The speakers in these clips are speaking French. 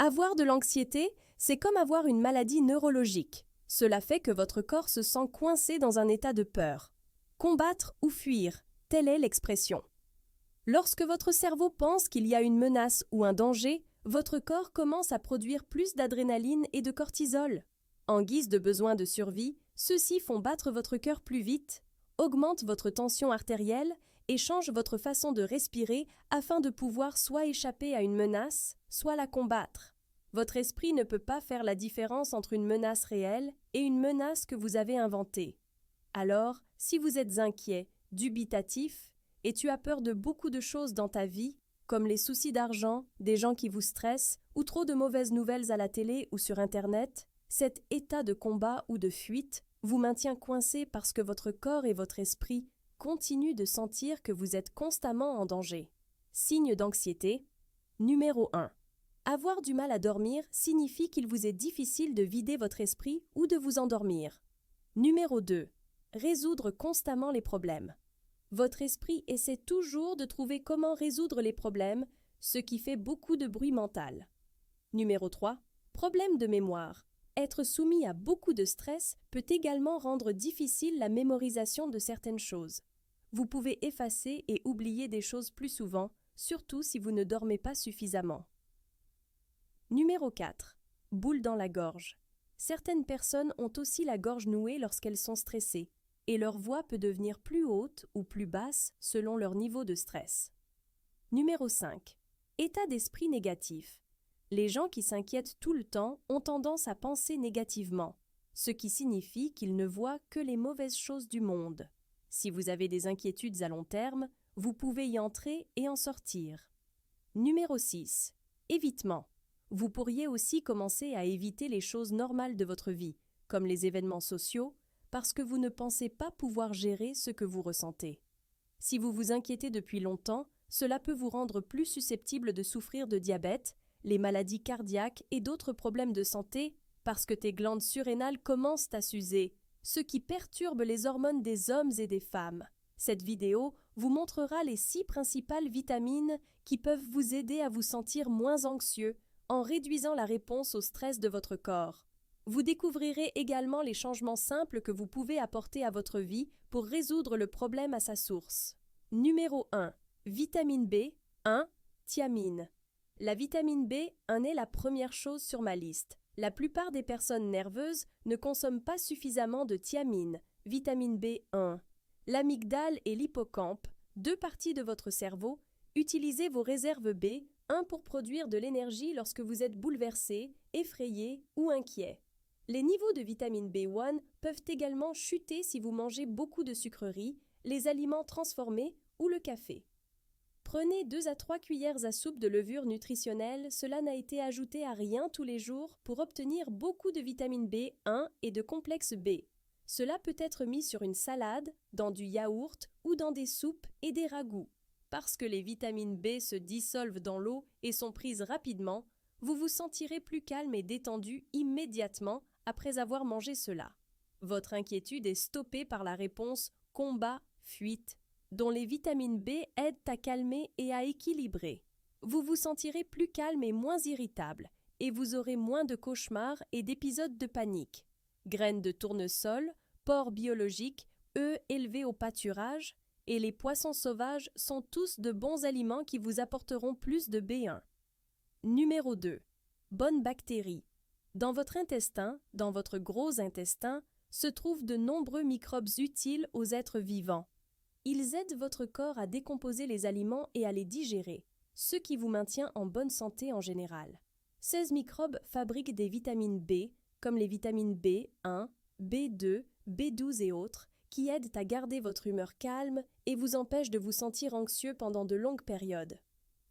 Avoir de l'anxiété, c'est comme avoir une maladie neurologique. Cela fait que votre corps se sent coincé dans un état de peur. Combattre ou fuir, telle est l'expression. Lorsque votre cerveau pense qu'il y a une menace ou un danger, votre corps commence à produire plus d'adrénaline et de cortisol. En guise de besoin de survie, ceux-ci font battre votre cœur plus vite, augmentent votre tension artérielle et changent votre façon de respirer afin de pouvoir soit échapper à une menace, soit la combattre. Votre esprit ne peut pas faire la différence entre une menace réelle et une menace que vous avez inventée. Alors, si vous êtes inquiet, dubitatif, et tu as peur de beaucoup de choses dans ta vie, comme les soucis d'argent, des gens qui vous stressent, ou trop de mauvaises nouvelles à la télé ou sur Internet, cet état de combat ou de fuite vous maintient coincé parce que votre corps et votre esprit continuent de sentir que vous êtes constamment en danger. Signe d'anxiété. Numéro 1. Avoir du mal à dormir signifie qu'il vous est difficile de vider votre esprit ou de vous endormir. Numéro 2. Résoudre constamment les problèmes. Votre esprit essaie toujours de trouver comment résoudre les problèmes, ce qui fait beaucoup de bruit mental. Numéro 3. Problème de mémoire. Être soumis à beaucoup de stress peut également rendre difficile la mémorisation de certaines choses. Vous pouvez effacer et oublier des choses plus souvent, surtout si vous ne dormez pas suffisamment. Numéro 4. Boule dans la gorge. Certaines personnes ont aussi la gorge nouée lorsqu'elles sont stressées, et leur voix peut devenir plus haute ou plus basse selon leur niveau de stress. Numéro 5. État d'esprit négatif. Les gens qui s'inquiètent tout le temps ont tendance à penser négativement, ce qui signifie qu'ils ne voient que les mauvaises choses du monde. Si vous avez des inquiétudes à long terme, vous pouvez y entrer et en sortir. Numéro 6. Évitement. Vous pourriez aussi commencer à éviter les choses normales de votre vie, comme les événements sociaux, parce que vous ne pensez pas pouvoir gérer ce que vous ressentez. Si vous vous inquiétez depuis longtemps, cela peut vous rendre plus susceptible de souffrir de diabète, les maladies cardiaques et d'autres problèmes de santé, parce que tes glandes surrénales commencent à s'user, ce qui perturbe les hormones des hommes et des femmes. Cette vidéo vous montrera les 6 principales vitamines qui peuvent vous aider à vous sentir moins anxieux en réduisant la réponse au stress de votre corps. Vous découvrirez également les changements simples que vous pouvez apporter à votre vie pour résoudre le problème à sa source. Numéro 1. Vitamine B. 1. Thiamine. La vitamine B en est la première chose sur ma liste. La plupart des personnes nerveuses ne consomment pas suffisamment de thiamine, vitamine B1. L'amygdale et l'hippocampe, 2 parties de votre cerveau, utilisez vos réserves B, 1 pour produire de l'énergie lorsque vous êtes bouleversé, effrayé ou inquiet. Les niveaux de vitamine B1 peuvent également chuter si vous mangez beaucoup de sucreries, les aliments transformés ou le café. Prenez 2 à 3 cuillères à soupe de levure nutritionnelle, cela n'a été ajouté à rien tous les jours pour obtenir beaucoup de vitamine B1 et de complexe B. Cela peut être mis sur une salade, dans du yaourt ou dans des soupes et des ragoûts. Parce que les vitamines B se dissolvent dans l'eau et sont prises rapidement, vous vous sentirez plus calme et détendu immédiatement après avoir mangé cela. Votre inquiétude est stoppée par la réponse combat-fuite, dont les vitamines B aident à calmer et à équilibrer. Vous vous sentirez plus calme et moins irritable, et vous aurez moins de cauchemars et d'épisodes de panique. Graines de tournesol, porcs biologiques, œufs élevés au pâturage, et les poissons sauvages sont tous de bons aliments qui vous apporteront plus de B1. Numéro 2. Bonnes bactéries. Dans votre intestin, dans votre gros intestin, se trouvent de nombreux microbes utiles aux êtres vivants. Ils aident votre corps à décomposer les aliments et à les digérer, ce qui vous maintient en bonne santé en général. Ces microbes fabriquent des vitamines B, comme les vitamines B1, B2, B12 et autres, qui aident à garder votre humeur calme et vous empêchent de vous sentir anxieux pendant de longues périodes.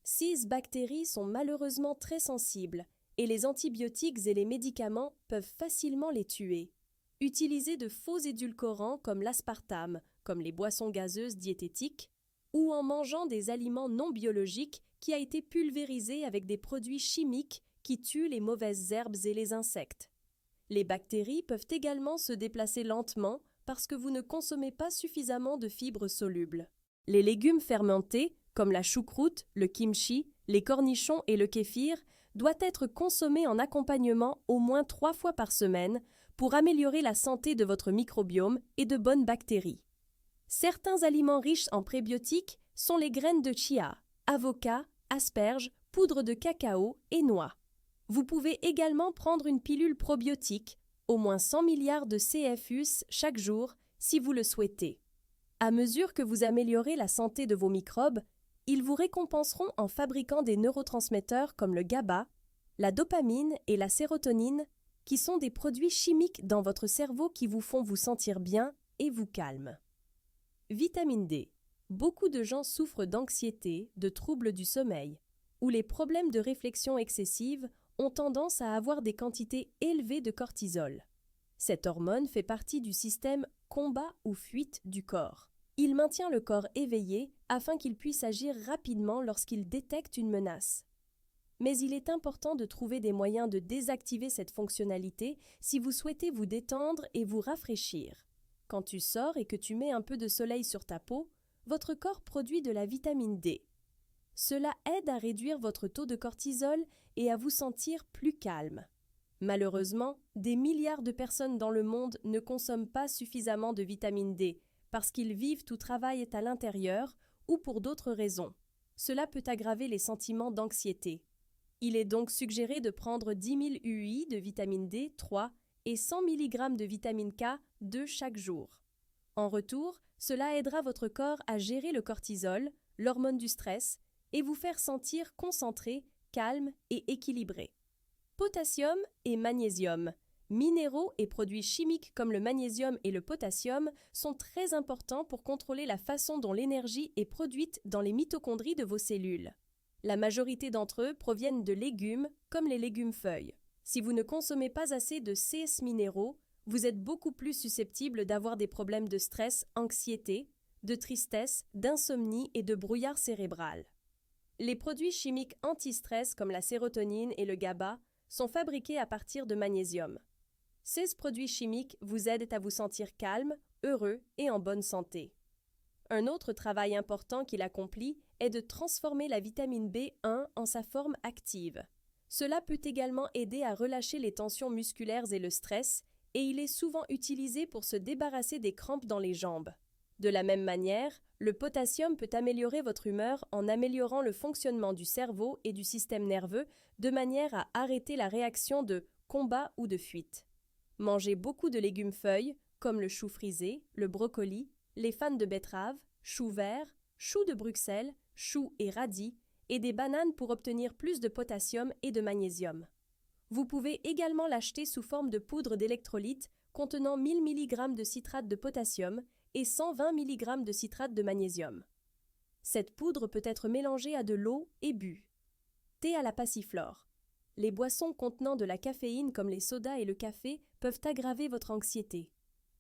6 bactéries sont malheureusement très sensibles et les antibiotiques et les médicaments peuvent facilement les tuer. Utilisez de faux édulcorants comme l'aspartame, comme les boissons gazeuses diététiques, ou en mangeant des aliments non biologiques qui a été pulvérisé avec des produits chimiques qui tuent les mauvaises herbes et les insectes. Les bactéries peuvent également se déplacer lentement parce que vous ne consommez pas suffisamment de fibres solubles. Les légumes fermentés, comme la choucroute, le kimchi, les cornichons et le kéfir, doit être consommé en accompagnement au moins 3 fois par semaine pour améliorer la santé de votre microbiome et de bonnes bactéries. Certains aliments riches en prébiotiques sont les graines de chia, avocats, asperges, poudre de cacao et noix. Vous pouvez également prendre une pilule probiotique, au moins 100 milliards de CFUs chaque jour, si vous le souhaitez. À mesure que vous améliorez la santé de vos microbes, ils vous récompenseront en fabriquant des neurotransmetteurs comme le GABA, la dopamine et la sérotonine, qui sont des produits chimiques dans votre cerveau qui vous font vous sentir bien et vous calment. Vitamine D. Beaucoup de gens souffrent d'anxiété, de troubles du sommeil, ou les problèmes de réflexion excessive ont tendance à avoir des quantités élevées de cortisol. Cette hormone fait partie du système combat ou fuite du corps. Il maintient le corps éveillé afin qu'il puisse agir rapidement lorsqu'il détecte une menace. Mais il est important de trouver des moyens de désactiver cette fonctionnalité si vous souhaitez vous détendre et vous rafraîchir. Quand tu sors et que tu mets un peu de soleil sur ta peau, votre corps produit de la vitamine D. Cela aide à réduire votre taux de cortisol et à vous sentir plus calme. Malheureusement, des milliards de personnes dans le monde ne consomment pas suffisamment de vitamine D parce qu'ils vivent ou travaillent à l'intérieur ou pour d'autres raisons. Cela peut aggraver les sentiments d'anxiété. Il est donc suggéré de prendre 10 000 UI de vitamine D 3 et 100 mg de vitamine K 2 chaque jour. En retour, cela aidera votre corps à gérer le cortisol, l'hormone du stress, et vous faire sentir concentré, calme et équilibré. Potassium et magnésium. Minéraux et produits chimiques comme le magnésium et le potassium sont très importants pour contrôler la façon dont l'énergie est produite dans les mitochondries de vos cellules. La majorité d'entre eux proviennent de légumes, comme les légumes-feuilles. Si vous ne consommez pas assez de ces minéraux, vous êtes beaucoup plus susceptible d'avoir des problèmes de stress, anxiété, de tristesse, d'insomnie et de brouillard cérébral. Les produits chimiques anti-stress comme la sérotonine et le GABA sont fabriqués à partir de magnésium. Ces produits chimiques vous aident à vous sentir calme, heureux et en bonne santé. Un autre travail important qu'il accomplit est de transformer la vitamine B1 en sa forme active. Cela peut également aider à relâcher les tensions musculaires et le stress, et il est souvent utilisé pour se débarrasser des crampes dans les jambes. De la même manière, le potassium peut améliorer votre humeur en améliorant le fonctionnement du cerveau et du système nerveux de manière à arrêter la réaction de combat ou de fuite. Mangez beaucoup de légumes-feuilles, comme le chou frisé, le brocoli, les fans de betterave, choux verts, choux de Bruxelles, choux et radis, et des bananes pour obtenir plus de potassium et de magnésium. Vous pouvez également l'acheter sous forme de poudre d'électrolyte contenant 1000 mg de citrate de potassium et 120 mg de citrate de magnésium. Cette poudre peut être mélangée à de l'eau et bue. Thé à la passiflore. Les boissons contenant de la caféine comme les sodas et le café peuvent aggraver votre anxiété.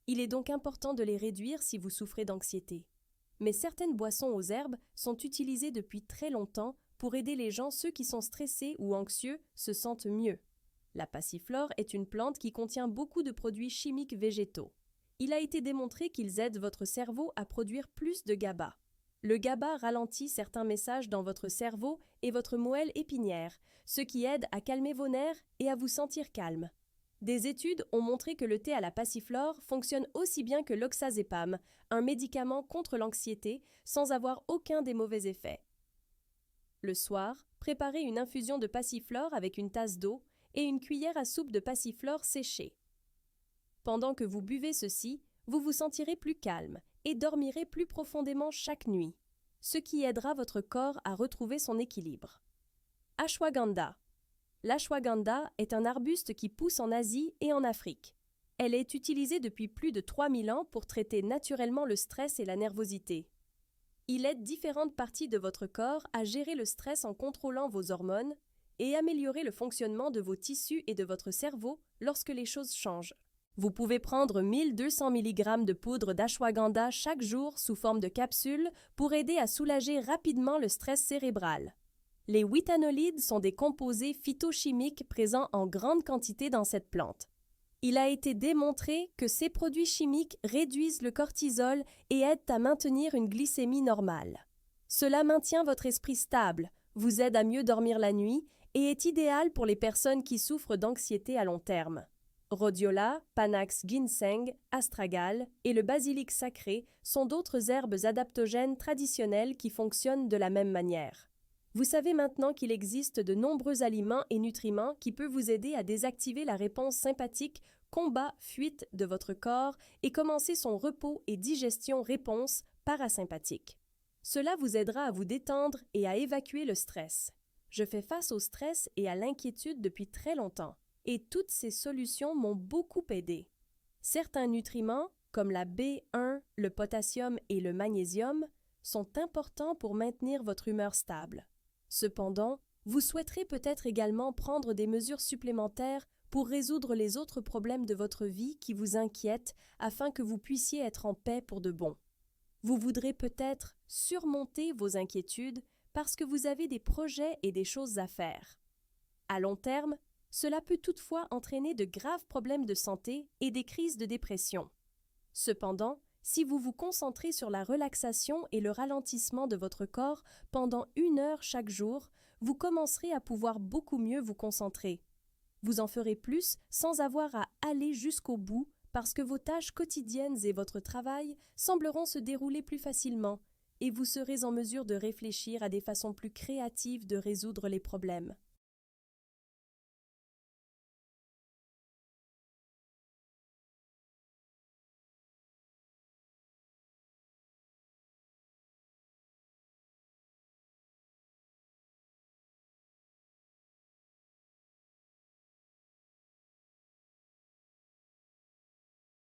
Il est donc important de les réduire si vous souffrez d'anxiété. Mais certaines boissons aux herbes sont utilisées depuis très longtemps pour aider les gens ceux qui sont stressés ou anxieux se sentent mieux. La passiflore est une plante qui contient beaucoup de produits chimiques végétaux. Il a été démontré qu'ils aident votre cerveau à produire plus de GABA. Le GABA ralentit certains messages dans votre cerveau et votre moelle épinière, ce qui aide à calmer vos nerfs et à vous sentir calme. Des études ont montré que le thé à la passiflore fonctionne aussi bien que l'oxazépam, un médicament contre l'anxiété, sans avoir aucun des mauvais effets. Le soir, préparez une infusion de passiflore avec une tasse d'eau et une cuillère à soupe de passiflore séchée. Pendant que vous buvez ceci, vous vous sentirez plus calme et dormirez plus profondément chaque nuit, ce qui aidera votre corps à retrouver son équilibre. Ashwagandha. L'ashwagandha est un arbuste qui pousse en Asie et en Afrique. Elle est utilisée depuis plus de 3000 ans pour traiter naturellement le stress et la nervosité. Il aide différentes parties de votre corps à gérer le stress en contrôlant vos hormones et améliorer le fonctionnement de vos tissus et de votre cerveau lorsque les choses changent. Vous pouvez prendre 1200 mg de poudre d'ashwagandha chaque jour sous forme de capsules pour aider à soulager rapidement le stress cérébral. Les withanolides sont des composés phytochimiques présents en grande quantité dans cette plante. Il a été démontré que ces produits chimiques réduisent le cortisol et aident à maintenir une glycémie normale. Cela maintient votre esprit stable, vous aide à mieux dormir la nuit et est idéal pour les personnes qui souffrent d'anxiété à long terme. Rhodiola, Panax ginseng, astragal et le basilic sacré sont d'autres herbes adaptogènes traditionnelles qui fonctionnent de la même manière. Vous savez maintenant qu'il existe de nombreux aliments et nutriments qui peuvent vous aider à désactiver la réponse sympathique combat-fuite de votre corps et commencer son repos et digestion réponse parasympathique. Cela vous aidera à vous détendre et à évacuer le stress. Je fais face au stress et à l'inquiétude depuis très longtemps, et toutes ces solutions m'ont beaucoup aidé. Certains nutriments, comme la B1, le potassium et le magnésium, sont importants pour maintenir votre humeur stable. Cependant, vous souhaiterez peut-être également prendre des mesures supplémentaires pour résoudre les autres problèmes de votre vie qui vous inquiètent afin que vous puissiez être en paix pour de bon. Vous voudrez peut-être surmonter vos inquiétudes parce que vous avez des projets et des choses à faire. À long terme, cela peut toutefois entraîner de graves problèmes de santé et des crises de dépression. Cependant, si vous vous concentrez sur la relaxation et le ralentissement de votre corps pendant 1 heure chaque jour, vous commencerez à pouvoir beaucoup mieux vous concentrer. Vous en ferez plus sans avoir à aller jusqu'au bout parce que vos tâches quotidiennes et votre travail sembleront se dérouler plus facilement et vous serez en mesure de réfléchir à des façons plus créatives de résoudre les problèmes.